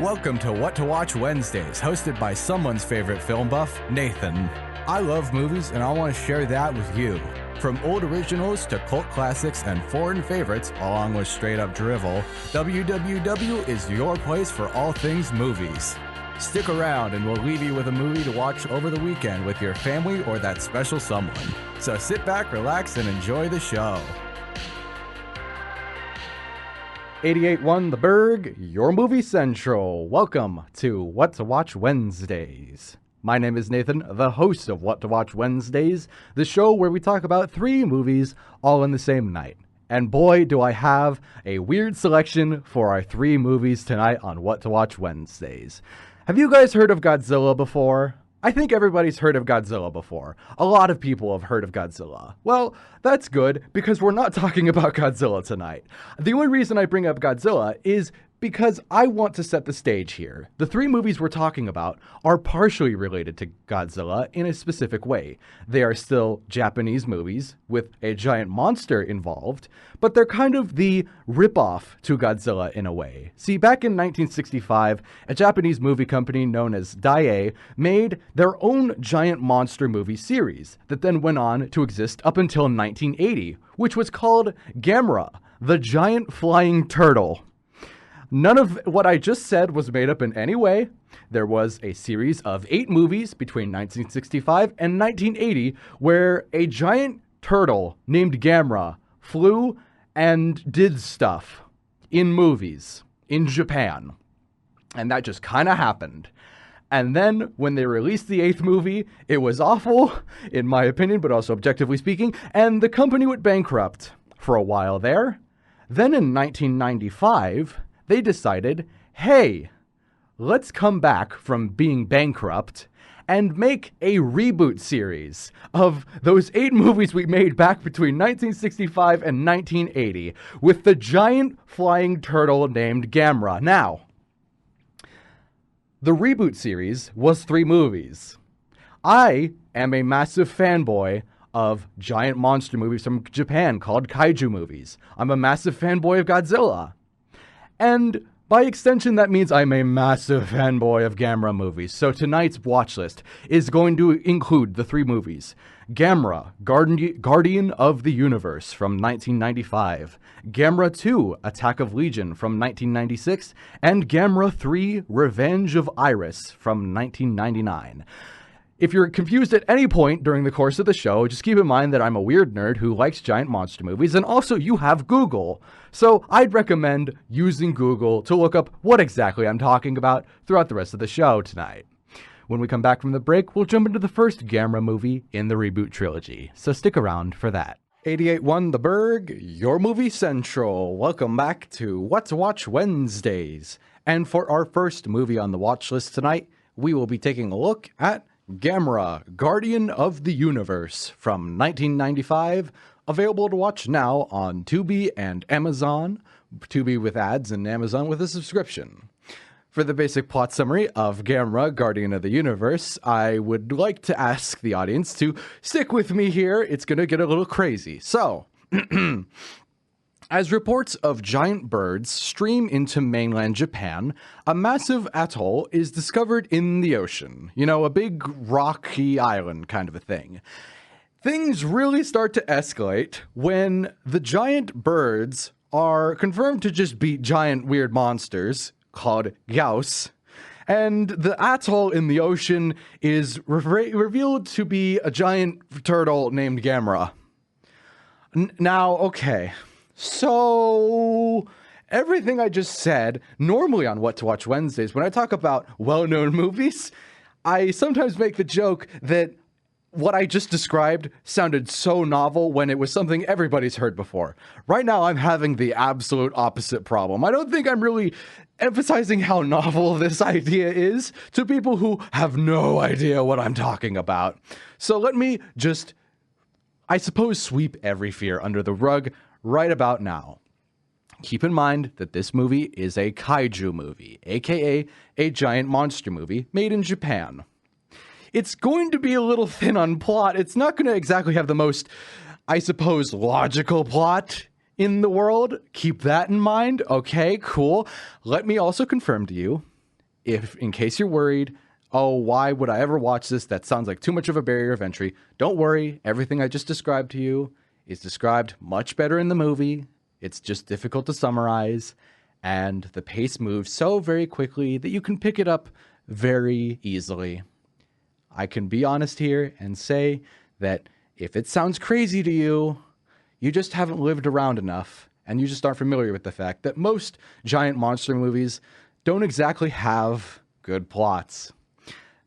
Welcome to What to Watch Wednesdays, hosted by someone's favorite film buff, Nathan. I love movies and I want to share that with you. From old originals to cult classics and foreign favorites, along with straight up drivel, WWW is your place for all things movies. Stick around and we'll leave you with a movie to watch over the weekend with your family or that special someone. So sit back, relax, and enjoy the show. 88.1 The Burg, your movie central. Welcome to What to Watch Wednesdays. My name is Nathan, the host of What to Watch Wednesdays, the show where we talk about 3 movies all in the same night. And boy, do I have a weird selection for our 3 movies tonight on What to Watch Wednesdays. Have you guys heard of Godzilla before? I think everybody's heard of Godzilla before. A lot of people have heard of Godzilla. Well, that's good, because we're not talking about Godzilla tonight. The only reason I bring up Godzilla is because I want to set the stage here. The 3 movies we're talking about are partially related to Godzilla in a specific way. They are still Japanese movies with a giant monster involved, but they're kind of the ripoff to Godzilla in a way. See, back in 1965, a Japanese movie company known as Daiei made their own giant monster movie series that then went on to exist up until 1980, which was called Gamera, the Giant Flying Turtle. None of what I just said was made up in any way. There was a series of 8 movies between 1965 and 1980 where a giant turtle named Gamera flew and did stuff in movies in Japan. And that just kind of happened. And then when they released the 8th movie, it was awful, in my opinion, but also objectively speaking, and the company went bankrupt for a while there. Then in 1995... they decided, hey, let's come back from being bankrupt and make a reboot series of those 8 movies we made back between 1965 and 1980 with the giant flying turtle named Gamera. Now, the reboot series was 3 movies. I am a massive fanboy of giant monster movies from Japan called kaiju movies. I'm a massive fanboy of Godzilla. And by extension, that means I'm a massive fanboy of Gamera movies. So tonight's watch list is going to include the 3 movies. Gamera, Guardian of the Universe from 1995. Gamera 2, Attack of Legion from 1996. And Gamera 3, Revenge of Iris from 1999. If you're confused at any point during the course of the show, just keep in mind that I'm a weird nerd who likes giant monster movies, and also you have Google. So I'd recommend using Google to look up what exactly I'm talking about throughout the rest of the show tonight. When we come back from the break, we'll jump into the first Gamera movie in the reboot trilogy, so stick around for that. 88.1 The Burg, your movie central. Welcome back to What to Watch Wednesdays. And for our first movie on the watch list tonight, we will be taking a look at Gamera, Guardian of the Universe from 1995, available to watch now on Tubi and Amazon, Tubi with ads and Amazon with a subscription. For the basic plot summary of Gamera, Guardian of the Universe, I would like to ask the audience to stick with me here. It's going to get a little crazy. So, as reports of giant birds stream into mainland Japan, a massive atoll is discovered in the ocean. You know, a big rocky island kind of a thing. Things really start to escalate when the giant birds are confirmed to just be giant weird monsters called Gyaos. And the atoll in the ocean is revealed to be a giant turtle named Gamera. Now, okay. So, everything I just said, normally on What to Watch Wednesdays, when I talk about well-known movies, I sometimes make the joke that what I just described sounded so novel when it was something everybody's heard before. Right now, I'm having the absolute opposite problem. I don't think I'm really emphasizing how novel this idea is to people who have no idea what I'm talking about. So let me just, I suppose, sweep every fear under the rug right about now. Keep in mind that this movie is a kaiju movie, aka a giant monster movie made in Japan. It's going to be a little thin on plot. It's not going to exactly have the most, I suppose, logical plot in the world. Keep that in mind. Okay, cool. Let me also confirm to you if in case you're worried, oh, why would I ever watch this? That sounds like too much of a barrier of entry. Don't worry. Everything I just described to you is described much better in the movie. It's just difficult to summarize. And the pace moves so very quickly that you can pick it up very easily. I can be honest here and say that if it sounds crazy to you, you just haven't lived around enough, and you just aren't familiar with the fact that most giant monster movies don't exactly have good plots.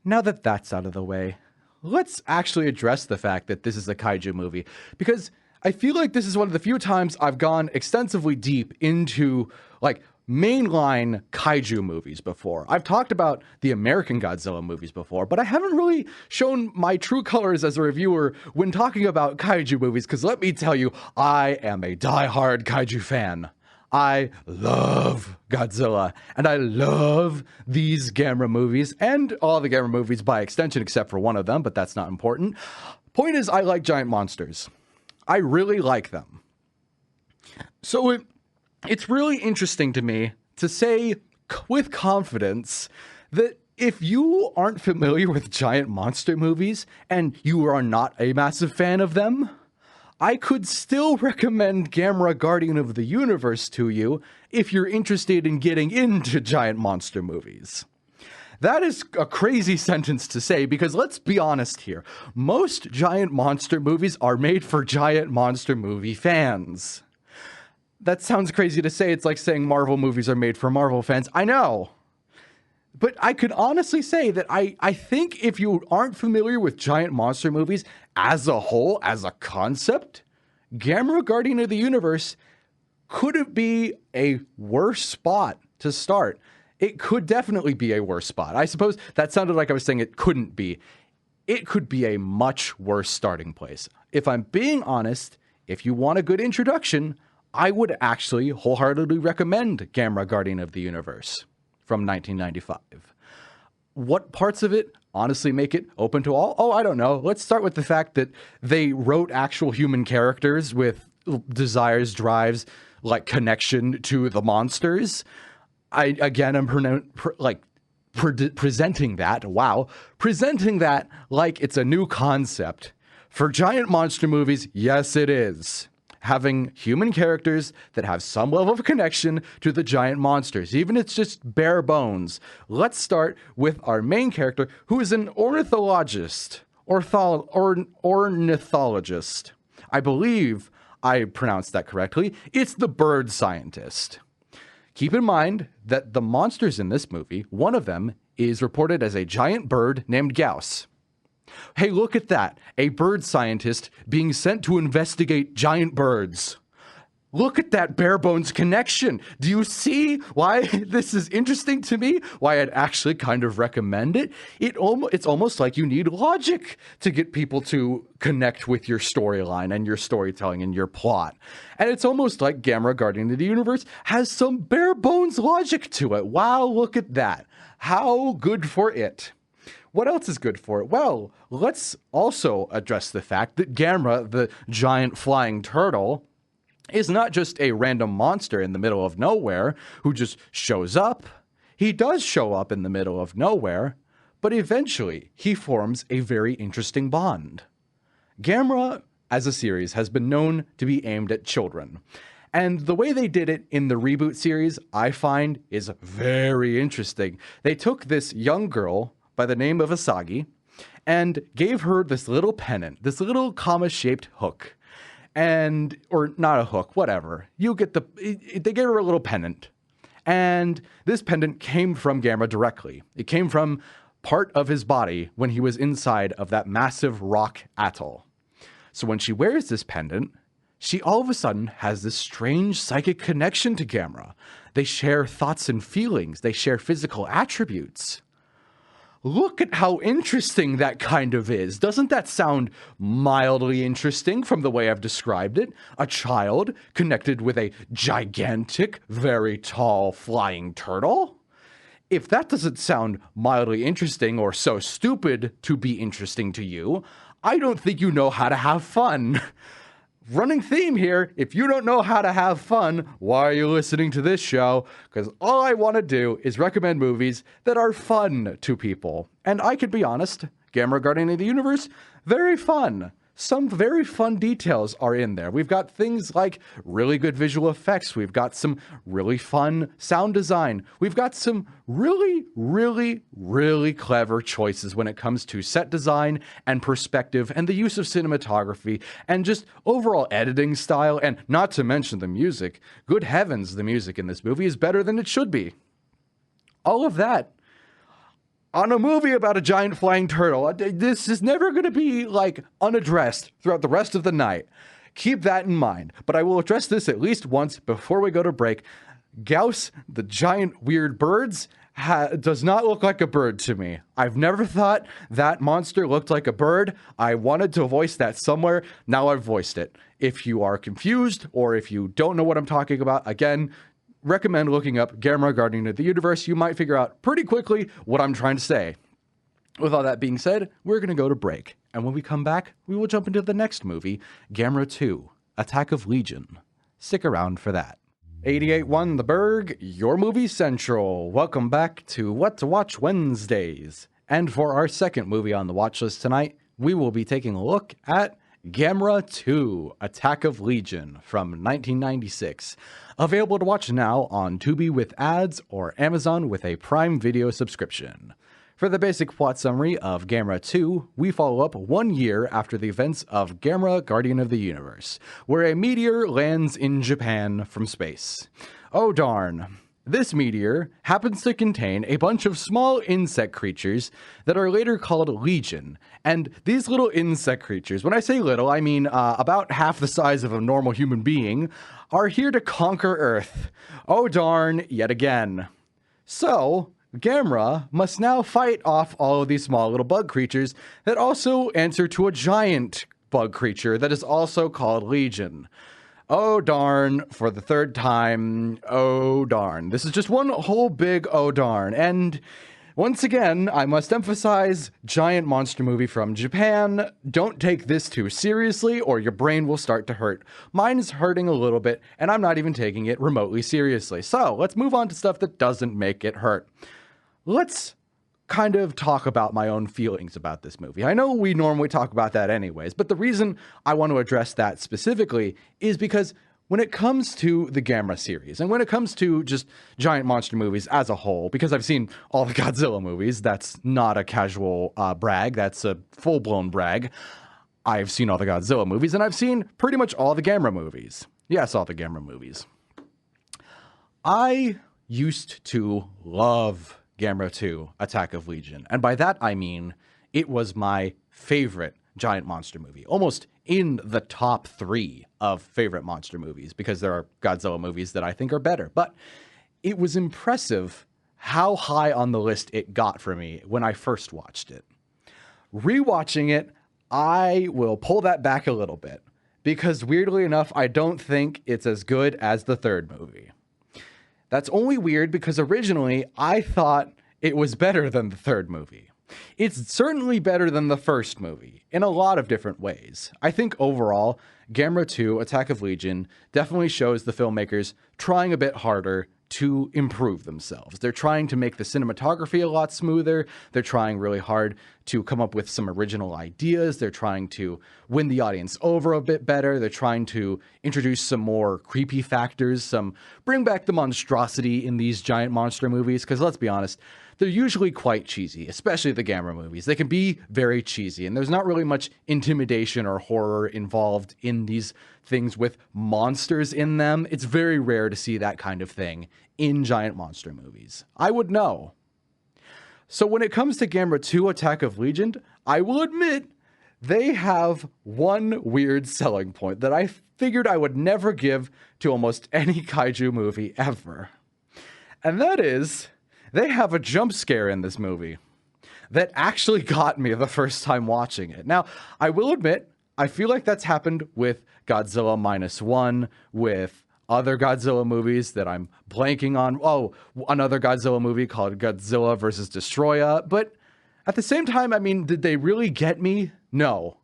Now that that's out of the way, let's actually address the fact that this is a kaiju movie, because I feel like this is one of the few times I've gone extensively deep into, like, mainline kaiju movies before. I've talked about the American Godzilla movies before, but I haven't really shown my true colors as a reviewer when talking about kaiju movies, because let me tell you, I am a diehard kaiju fan. I love Godzilla, and I love these Gamera movies, and all the Gamera movies by extension, except for one of them, but that's not important. Point is, I like giant monsters. I really like them. So it's really interesting to me to say with confidence that if you aren't familiar with giant monster movies and you are not a massive fan of them, I could still recommend Gamera Guardian of the Universe to you if you're interested in getting into giant monster movies. That is a crazy sentence to say, because let's be honest here. Most giant monster movies are made for giant monster movie fans. That sounds crazy to say. It's like saying Marvel movies are made for Marvel fans. I know. But I could honestly say that I think if you aren't familiar with giant monster movies as a whole, as a concept, Gamera Guardian of the Universe couldn't be a worse spot to start. It could definitely be a worse spot. I suppose that sounded like I was saying it couldn't be. It could be a much worse starting place. If I'm being honest, if you want a good introduction, I would actually wholeheartedly recommend Gamera Guardian of the Universe from 1995. What parts of it honestly make it open to all? Oh, I don't know. Let's start with the fact that they wrote actual human characters with desires, drives, like connection to the monsters. I'm presenting that like it's a new concept. For giant monster movies, yes, it is. Having human characters that have some level of connection to the giant monsters, even if it's just bare bones. Let's start with our main character, who is an ornithologist. Ornithologist. I believe I pronounced that correctly. It's the bird scientist. Keep in mind that the monsters in this movie, one of them is reported as a giant bird named Gyaos. Hey, look at that. A bird scientist being sent to investigate giant birds. Look at that bare bones connection. Do you see why this is interesting to me? Why I'd actually kind of recommend it? It's almost like you need logic to get people to connect with your storyline and your storytelling and your plot. And it's almost like Gamera Guardian of the Universe has some bare bones logic to it. Wow, look at that. How good for it. What else is good for it? Well, let's also address the fact that Gamera, the giant flying turtle, is not just a random monster in the middle of nowhere who just shows up. He does show up in the middle of nowhere, but eventually he forms a very interesting bond. Gamera, as a series, has been known to be aimed at children. And the way they did it in the reboot series, I find, is very interesting. They took this young girl by the name of Asagi and gave her this little pennant, this little comma-shaped hook. Or not a hook, whatever. They gave her a little pendant. And this pendant came from Gamera directly. It came from part of his body when he was inside of that massive rock atoll. So when she wears this pendant, she all of a sudden has this strange psychic connection to Gamera. They share thoughts and feelings. They share physical attributes. Look at how interesting that kind of is. Doesn't that sound mildly interesting from the way I've described it? A child connected with a gigantic, very tall flying turtle? If that doesn't sound mildly interesting or so stupid to be interesting to you, I don't think you know how to have fun. running theme here. If you don't know how to have fun, why are you listening to this show? Because all I want to do is recommend movies that are fun to people. And I could be honest, Gamera Guardian of the Universe, very fun. Some very fun details are in there. We've got things like really good visual effects. We've got some really fun sound design. We've got some really, really, really clever choices when it comes to set design and perspective and the use of cinematography and just overall editing style, and not to mention the music. Good heavens, the music in this movie is better than it should be. All of that on a movie about a giant flying turtle. This is never going to be, like, unaddressed throughout the rest of the night. Keep that in mind. But I will address this at least once before we go to break. Gyaos, the giant weird birds, does not look like a bird to me. I've never thought that monster looked like a bird. I wanted to voice that somewhere. Now I've voiced it. If you are confused or if you don't know what I'm talking about, again, recommend looking up Gamera Guardian of the Universe. You might figure out pretty quickly what I'm trying to say. With all that being said, we're going to go to break. And when we come back, we will jump into the next movie, Gamera 2, Attack of Legion. Stick around for that. 88.1 The Burg, your movie central. Welcome back to What to Watch Wednesdays. And for our second movie on the watch list tonight, we will be taking a look at Gamera 2, Attack of Legion from 1996. Available to watch now on Tubi with ads or Amazon with a Prime Video subscription. For the basic plot summary of Gamera 2, we follow up 1 year after the events of Gamera Guardian of the Universe, where a meteor lands in Japan from space. Oh darn. This meteor happens to contain a bunch of small insect creatures that are later called Legion. And these little insect creatures, when I say little, I mean about half the size of a normal human being, are here to conquer Earth. Oh darn, yet again. So, Gamera must now fight off all of these small little bug creatures that also answer to a giant bug creature that is also called Legion. Oh darn, for the third time, oh darn. This is just one whole big oh darn. And once again, I must emphasize, giant monster movie from Japan. Don't take this too seriously or your brain will start to hurt. Mine is hurting a little bit and I'm not even taking it remotely seriously. So let's move on to stuff that doesn't make it hurt. Let's kind of talk about my own feelings about this movie. I know we normally talk about that anyways, but the reason I want to address that specifically is because when it comes to the Gamera series, and when it comes to just giant monster movies as a whole, because I've seen all the Godzilla movies, that's not a casual brag, that's a full-blown brag. I've seen all the Godzilla movies, and I've seen pretty much all the Gamera movies. Yes, all the Gamera movies. I used to love Gamera 2, Attack of Legion. And by that, I mean, it was my favorite giant monster movie. Almost in the top 3 of favorite monster movies, because there are Godzilla movies that I think are better. But it was impressive how high on the list it got for me when I first watched it. Rewatching it, I will pull that back a little bit, because weirdly enough, I don't think it's as good as the third movie. That's only weird because originally I thought it was better than the third movie. It's certainly better than the first movie in a lot of different ways. I think overall, Gamera 2, Attack of Legion definitely shows the filmmakers trying a bit harder to improve themselves. They're trying to make the cinematography a lot smoother. They're trying really hard to come up with some original ideas. They're trying to win the audience over a bit better. They're trying to introduce some more creepy factors, bring back the monstrosity in these giant monster movies, because let's be honest, they're usually quite cheesy, especially the Gamera movies. They can be very cheesy, and there's not really much intimidation or horror involved in these things with monsters in them. It's very rare to see that kind of thing in giant monster movies. I would know. So when it comes to Gamera 2 Attack of Legion, I will admit they have one weird selling point that I figured I would never give to almost any kaiju movie ever. And that is, they have a jump scare in this movie that actually got me the first time watching it. Now, I will admit, I feel like that's happened with Godzilla -1, with other Godzilla movies that I'm blanking on. Oh, another Godzilla movie called Godzilla vs. Destroya. But at the same time, I mean, did they really get me? No.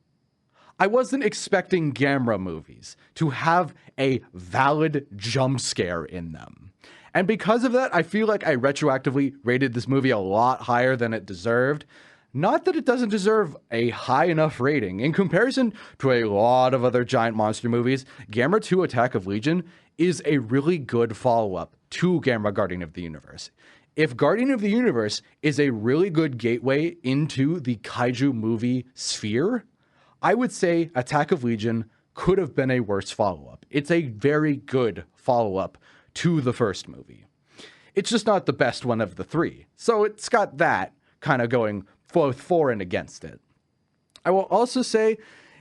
I wasn't expecting Gamera movies to have a valid jump scare in them. And because of that, I feel like I retroactively rated this movie a lot higher than it deserved. Not that it doesn't deserve a high enough rating. In comparison to a lot of other giant monster movies, Gamera 2 Attack of Legion is a really good follow-up to Gamera Guardian of the Universe. If Guardian of the Universe is a really good gateway into the kaiju movie sphere, I would say Attack of Legion could have been a worse follow-up. It's a very good follow-up to the first movie. It's just not the best one of the three. So it's got that kind of going both for and against it. I will also say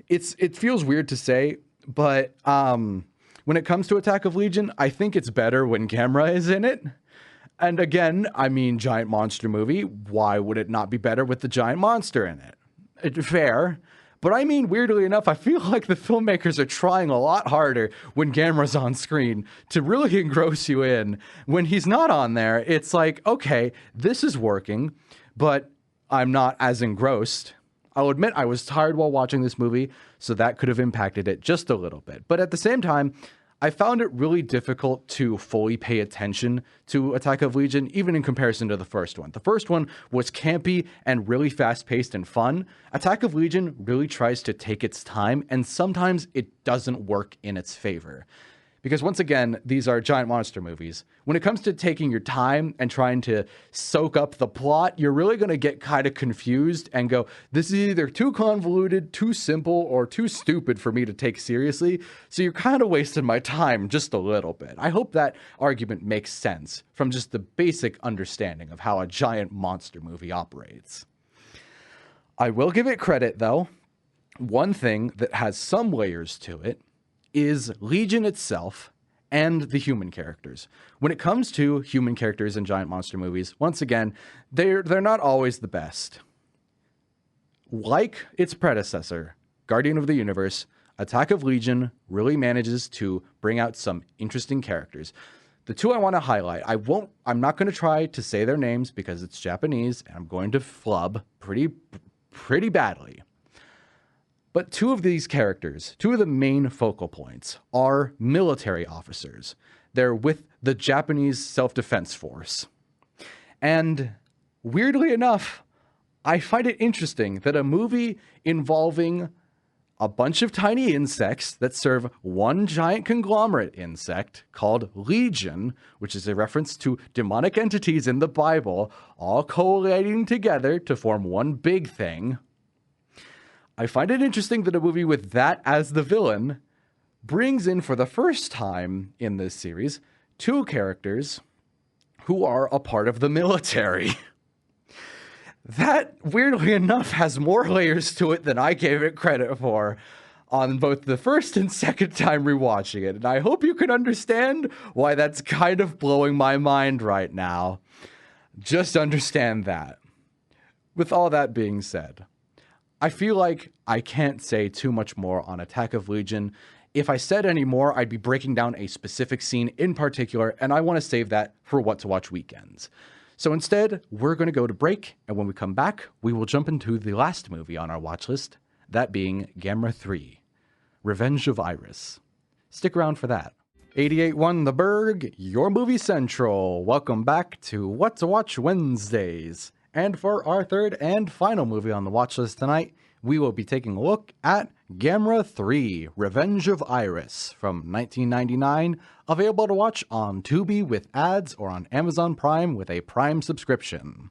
it feels weird to say, but when it comes to Attack of Legion, I think it's better when Gamera is in it. And again, I mean, giant monster movie. Why would it not be better with the giant monster in it? Fair. But I mean, weirdly enough, I feel like the filmmakers are trying a lot harder when Gamera's on screen to really engross you in. When he's not on there, it's like, okay, this is working, but I'm not as engrossed. I'll admit I was tired while watching this movie, so that could have impacted it just a little bit. But at the same time, I found it really difficult to fully pay attention to Attack of Legion, even in comparison to the first one. The first one was campy and really fast-paced and fun. Attack of Legion really tries to take its time, and sometimes it doesn't work in its favor. Because once again, these are giant monster movies. When it comes to taking your time and trying to soak up the plot, you're really going to get kind of confused and go, this is either too convoluted, too simple, or too stupid for me to take seriously. So you're kind of wasting my time just a little bit. I hope that argument makes sense from just the basic understanding of how a giant monster movie operates. I will give it credit, though. One thing that has some layers to it is Legion itself and the human characters. When it comes to human characters in giant monster movies, once again, they're not always the best. Like its predecessor, Guardian of the Universe, Attack of Legion really manages to bring out some interesting characters. The two I want to highlight, I'm not going to try to say their names because it's Japanese and I'm going to flub pretty badly. But two of these characters, two of the main focal points, are military officers. They're with the Japanese Self-Defense Force. And weirdly enough, I find it interesting that a movie involving a bunch of tiny insects that serve one giant conglomerate insect called Legion, which is a reference to demonic entities in the Bible, all collating together to form one big thing. I find it interesting that a movie with that as the villain brings in, for the first time in this series, two characters who are a part of the military. That, weirdly enough, has more layers to it than I gave it credit for on both the first and second time rewatching it. And I hope you can understand why that's kind of blowing my mind right now. Just understand that. With all that being said, I feel like I can't say too much more on Attack of Legion. If I said any more, I'd be breaking down a specific scene in particular, and I want to save that for What to Watch weekends. So instead, we're going to go to break, and when we come back, we will jump into the last movie on our watch list, that being Gamera 3, Revenge of Iris. Stick around for that. 88.1 The Burg, your movie central. Welcome back to What to Watch Wednesdays. And for our third and final movie on the watch list tonight, we will be taking a look at Gamera 3, Revenge of Iris from 1999, available to watch on Tubi with ads or on Amazon Prime with a Prime subscription.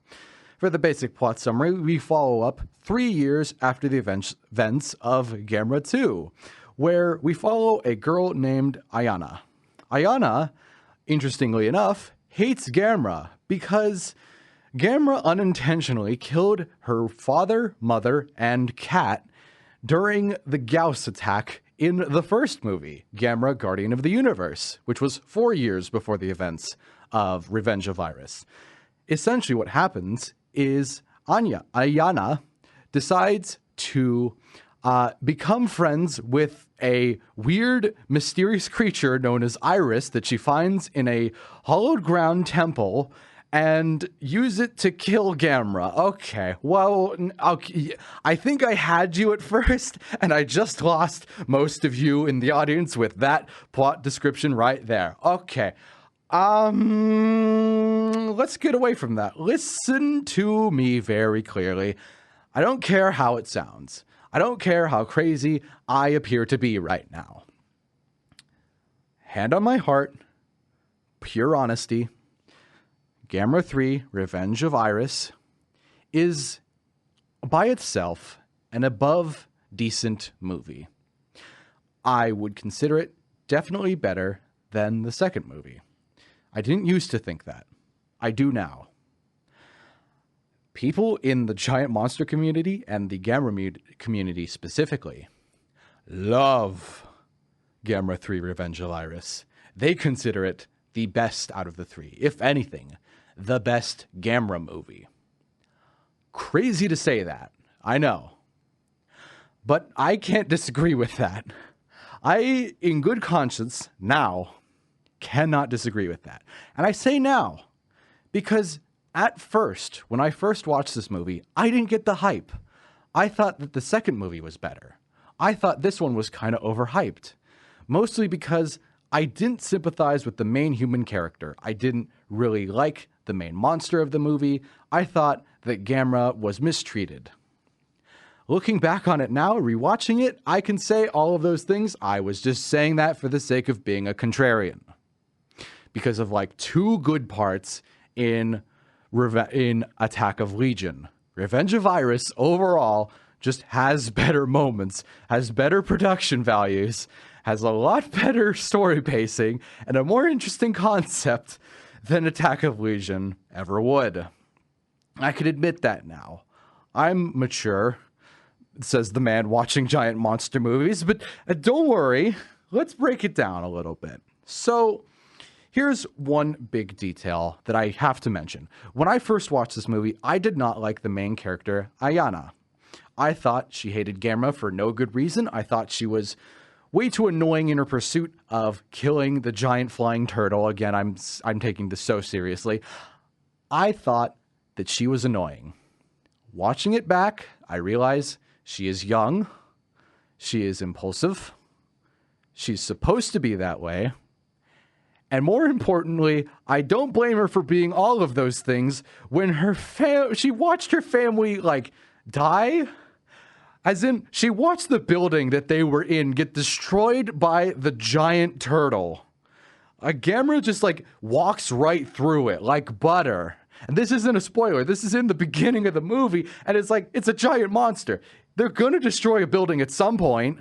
For the basic plot summary, we follow up 3 years after the events of Gamera 2, where we follow a girl named Ayana. Ayana, interestingly enough, hates Gamera because Gamera unintentionally killed her father, mother, and cat during the Gyaos attack in the first movie, Gamera Guardian of the Universe, which was 4 years before the events of Revenge of Iris. Essentially what happens is Ayana decides to become friends with a weird, mysterious creature known as Iris that she finds in a hollowed ground temple and use it to kill Gamera. Okay, well, okay. I think I had you at first, and I just lost most of you in the audience with that plot description right there. Okay, let's get away from that. Listen to me very clearly. I don't care how it sounds. I don't care how crazy I appear to be right now. Hand on my heart, pure honesty, Gamera 3, Revenge of Iris, is by itself an above decent movie. I would consider it definitely better than the second movie. I didn't used to think that. I do now. People in the giant monster community and the Gamera community specifically love Gamera 3, Revenge of Iris. They consider it the best out of the three. If anything, the best Gamera movie. Crazy to say that, I know. But I can't disagree with that. I, in good conscience, now, cannot disagree with that. And I say now, because at first, when I first watched this movie, I didn't get the hype. I thought that the second movie was better. I thought this one was kind of overhyped. Mostly because I didn't sympathize with the main human character. I didn't really like the main monster of the movie. I thought that Gamera was mistreated. Looking back on it now, rewatching it, I can say all of those things. I was just saying that for the sake of being a contrarian. Because of like two good parts in Attack of Legion. Revenge of Iris overall just has better moments, has better production values, has a lot better story pacing, and a more interesting concept than Attack of Legion ever would. I can admit that now. I'm mature, says the man watching giant monster movies, but don't worry, let's break it down a little bit. So, here's one big detail that I have to mention. When I first watched this movie, I did not like the main character, Ayana. I thought she hated Gamera for no good reason. I thought she was way too annoying in her pursuit of killing the giant flying turtle. Again, I'm taking this so seriously. I thought that she was annoying. Watching it back, I realize she is young. She is impulsive. She's supposed to be that way. And more importantly, I don't blame her for being all of those things when she watched her family, like, die. As in, she watched the building that they were in get destroyed by the giant turtle. Gamera just, like, walks right through it like butter. And this isn't a spoiler. This is in the beginning of the movie, and it's like, it's a giant monster. They're gonna destroy a building at some point.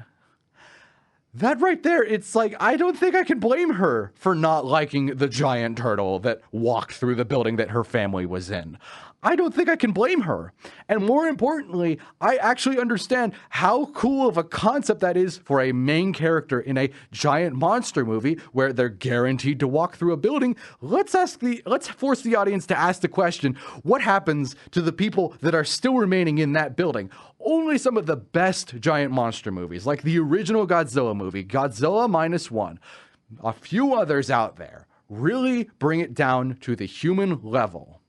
That right there, it's like, I don't think I can blame her for not liking the giant turtle that walked through the building that her family was in. I don't think I can blame her. And more importantly, I actually understand how cool of a concept that is for a main character in a giant monster movie where they're guaranteed to walk through a building. Let's force the audience to ask the question, what happens to the people that are still remaining in that building? Only some of the best giant monster movies, like the original Godzilla movie, Godzilla -1, a few others out there, really bring it down to the human level.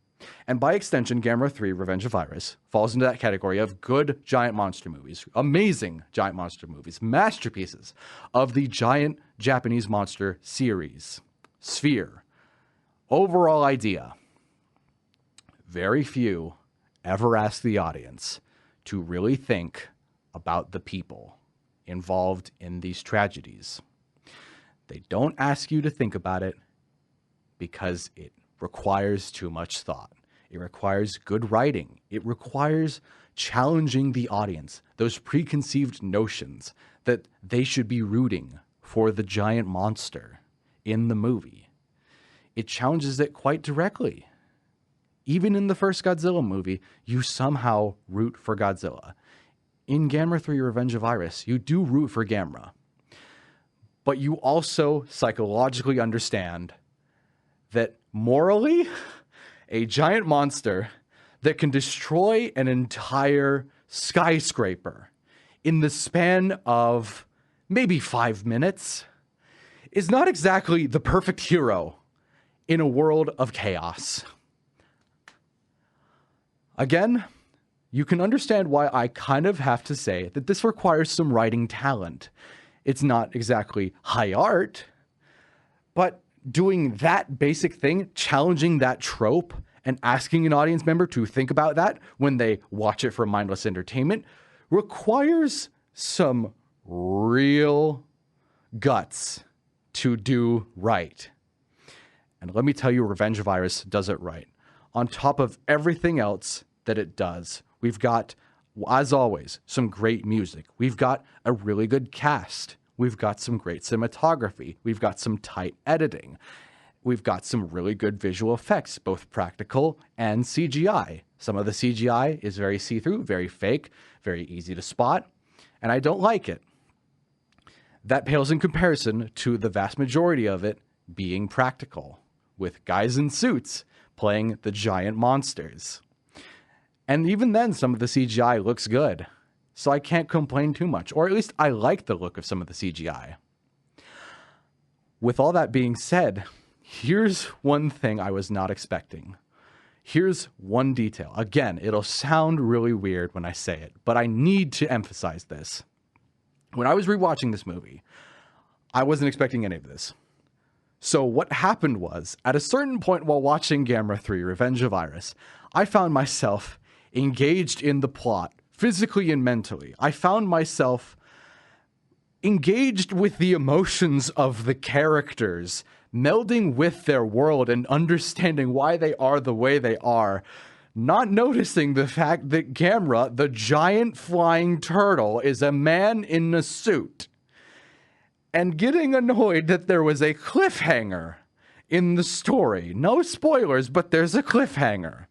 And by extension, Gamera 3, Revenge of Iris, falls into that category of good giant monster movies, amazing giant monster movies, masterpieces of the giant Japanese monster series, Sphere. Overall idea, very few ever ask the audience to really think about the people involved in these tragedies. They don't ask you to think about it because it requires too much thought. It requires good writing. It requires challenging the audience, those preconceived notions that they should be rooting for the giant monster in the movie. It challenges it quite directly. Even in the first Godzilla movie, you somehow root for Godzilla. In Gamera 3 Revenge of Iris, you do root for Gamera. But you also psychologically understand that morally, a giant monster that can destroy an entire skyscraper in the span of maybe 5 minutes is not exactly the perfect hero in a world of chaos. Again, you can understand why I kind of have to say that this requires some writing talent. It's not exactly high art, but doing that basic thing, challenging that trope, and asking an audience member to think about that when they watch it for mindless entertainment requires some real guts to do right. And let me tell you, Revenge of Iris does it right. On top of everything else that it does, we've got, as always, some great music. We've got a really good cast. We've got some great cinematography. We've got some tight editing. We've got some really good visual effects, both practical and CGI. Some of the CGI is very see-through, very fake, very easy to spot, and I don't like it. That pales in comparison to the vast majority of it being practical, with guys in suits playing the giant monsters. And even then, some of the CGI looks good, so I can't complain too much, or at least I like the look of some of the CGI. With all that being said, here's one thing I was not expecting. Here's one detail. Again, it'll sound really weird when I say it, but I need to emphasize this. When I was rewatching this movie, I wasn't expecting any of this. So what happened was, at a certain point while watching Gamera 3, Revenge of Iris, I found myself engaged in the plot, physically and mentally. I found myself engaged with the emotions of the characters, melding with their world and understanding why they are the way they are, not noticing the fact that Gamera, the giant flying turtle, is a man in a suit, and getting annoyed that there was a cliffhanger in the story. No spoilers, but there's a cliffhanger.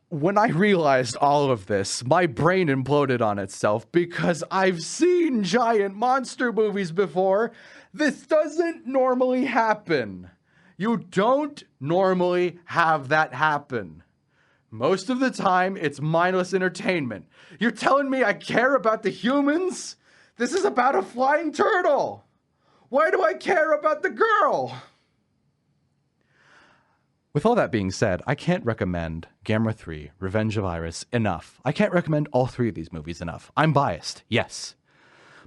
When I realized all of this, my brain imploded on itself because I've seen giant monster movies before. This doesn't normally happen. You don't normally have that happen. Most of the time, it's mindless entertainment. You're telling me I care about the humans? This is about a flying turtle. Why do I care about the girl? With all that being said, I can't recommend Gamera 3, Revenge of Iris enough. I can't recommend all three of these movies enough. I'm biased, yes.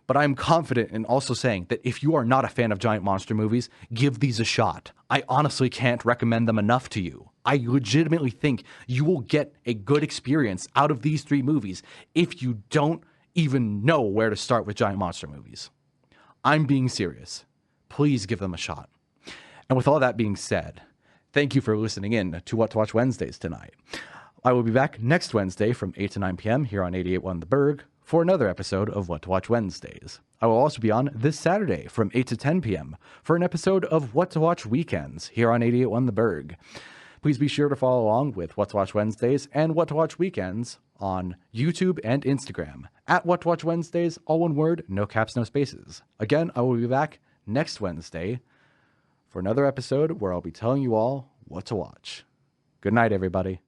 But I'm confident in also saying that if you are not a fan of giant monster movies, give these a shot. I honestly can't recommend them enough to you. I legitimately think you will get a good experience out of these three movies if you don't even know where to start with giant monster movies. I'm being serious. Please give them a shot. And with all that being said, thank you for listening in to What to Watch Wednesdays tonight. I will be back next Wednesday from 8 to 9 p.m. here on 88.1 The Burg for another episode of What to Watch Wednesdays. I will also be on this Saturday from 8 to 10 p.m. for an episode of What to Watch Weekends here on 88.1 The Burg. Please be sure to follow along with What to Watch Wednesdays and What to Watch Weekends on YouTube and Instagram at What to Watch Wednesdays, all one word, no caps, no spaces. Again, I will be back next Wednesday for another episode where I'll be telling you all what to watch. Good night, everybody.